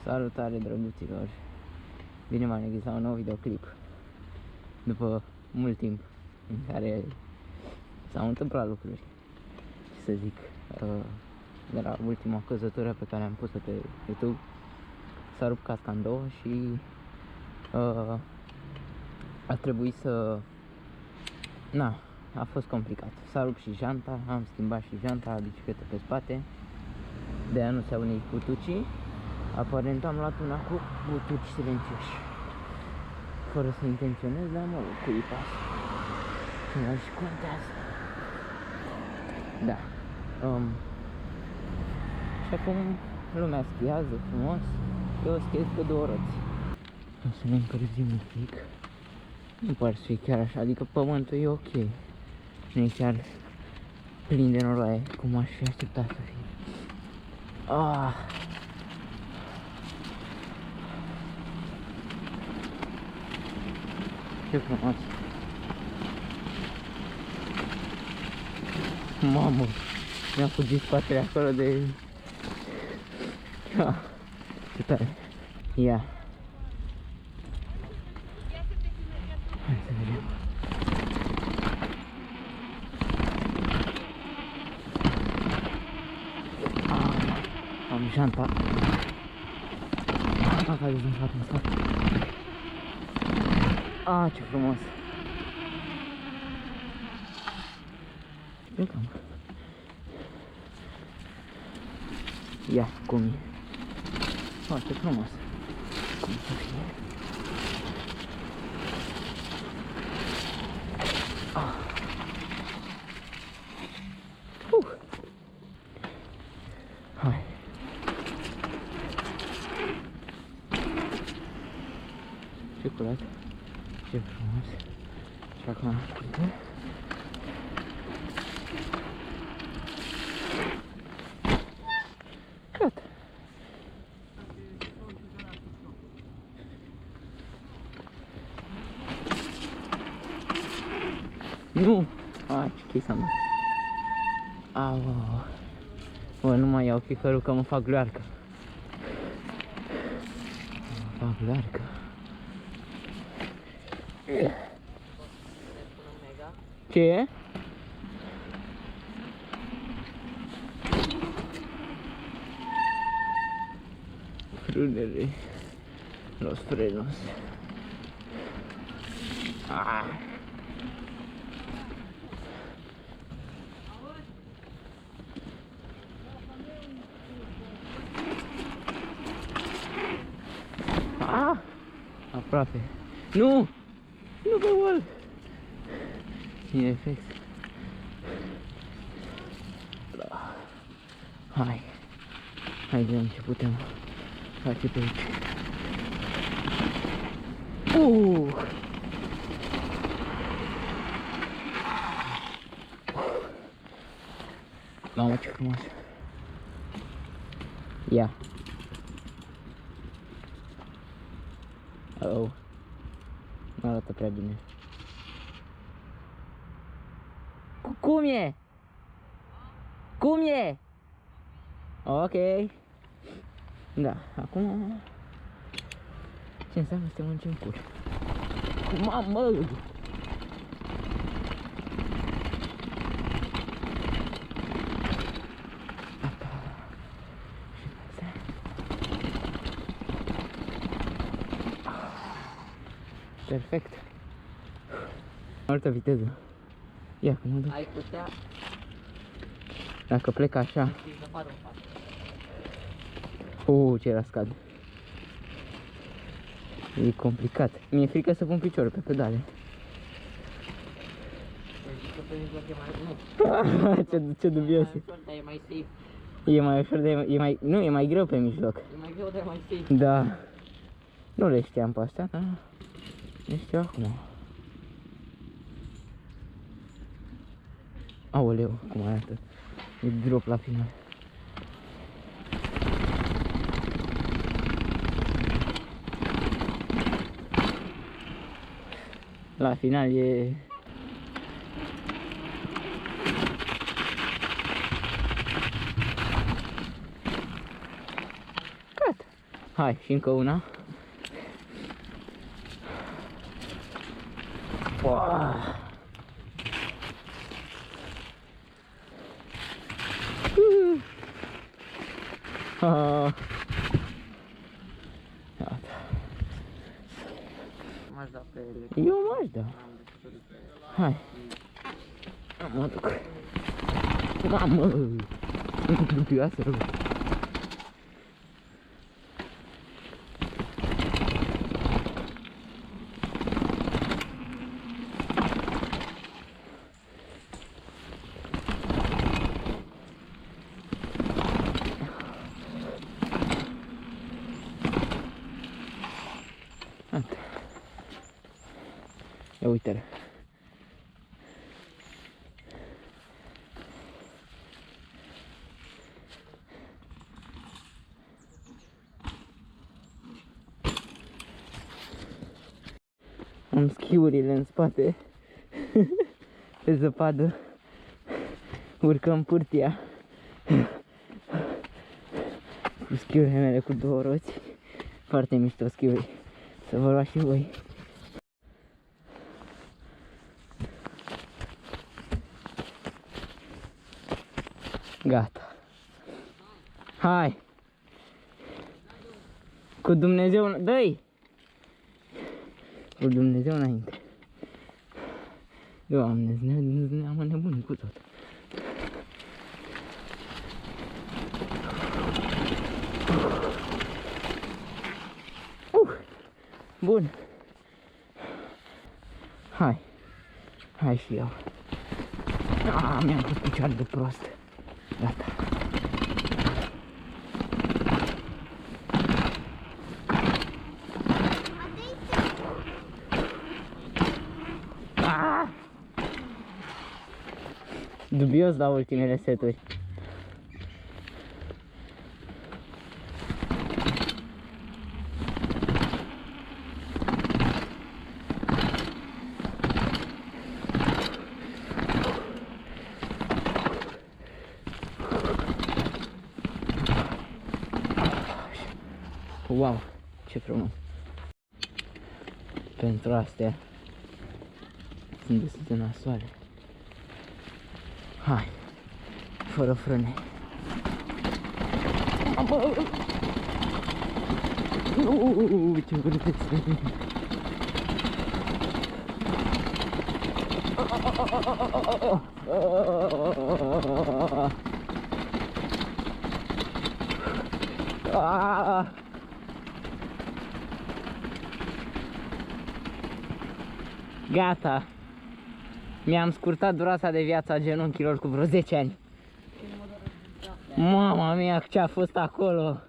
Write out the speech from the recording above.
Salutare, drăguților! Bine m-am regăsit la un nou videoclip după mult timp în care s-au întâmplat lucruri, ce să zic, de la ultima căzătură pe care am pus-o pe YouTube s-a rupt casca în două și a trebuit să... a fost complicat. S-a rupt și janta, am schimbat și janta, bicicletă pe spate, de aia nu se unei butucii. Aparent am luat una cu butuci silențioși, fără să intenționez, dar mă rog, cui pasă, ceva și contează. Da. Și acum lumea schiază frumos, eu schiez pe două roți. O să ne încălzim un pic. Nu pare să fie chiar așa, adică pământul e ok. Nu e chiar plin de noroaie, cum aș fi așteptat să fie. Ce frumos! Mamă! Mi-a fugit spatele acolo de... Ce tare! Ia! Hai să vedem! Am janta! Care sunt în spate! Ce frumos! Plecăm! Ia, cum e? Foarte frumos! Cum să fie? Hai! Ce curat! Ce frumos! Și acum ascultă. Gata! Nu! Ce chestia mea! Bă, nu mai iau chicărul că mă fac gloarcă. Mă fac gloarcă. Ce? Frânele, los frenos. Aproape. Nu! Nu pe wall! E efect. Hai vedem ce putem face pe aici. Mamă, ce frumos! Ia! Nu arată prea bine. Cum e? Cum e? Ok. Da, acum... Ce înseamnă să te mănânci în cur? Mamă! Perfect. Altă viteză. Ia cum mă duc. Ai putea... Dacă plec așa... Ce rascad. E complicat. Mi-e frică să pun piciorul pe pedale. Ce dubios. E mai safe. E mai ușor de... Nu, e mai greu pe mijloc. E mai greu, dar mai safe. Da. Nu le știam pe astea, dar... Le știu acum. Aoleu, cum arată. E drop la final. La final e Hai, și încă una. Wow. M-aș da pe ele. Eu m-aș da. Hai. Mă duc. Mamă! Nu dubioasă rău. Ia uite-le. Am schiurile în spate. Pe zăpadă. Urcăm pârtia. Cu schiurile mele cu două roți. Foarte mișto schiuri. Să vă luați și voi. Gata. Hai. Cu Dumnezeu, dă-i! Cu Dumnezeu înainte. Doamne, am înnebunit cu tot. Bun. Hai. Hai și eu. Mi-am pus picioare de prost. Gata. Dubios la ultimele seturi. Wow, ce frumos! Pentru astea sunt destul de nasoale. Hai, fără frâne. Ce vârteți! Gata! Mi-am scurtat durata de viață a genunchilor cu vreo 10 ani. Mama mia, ce a fost acolo!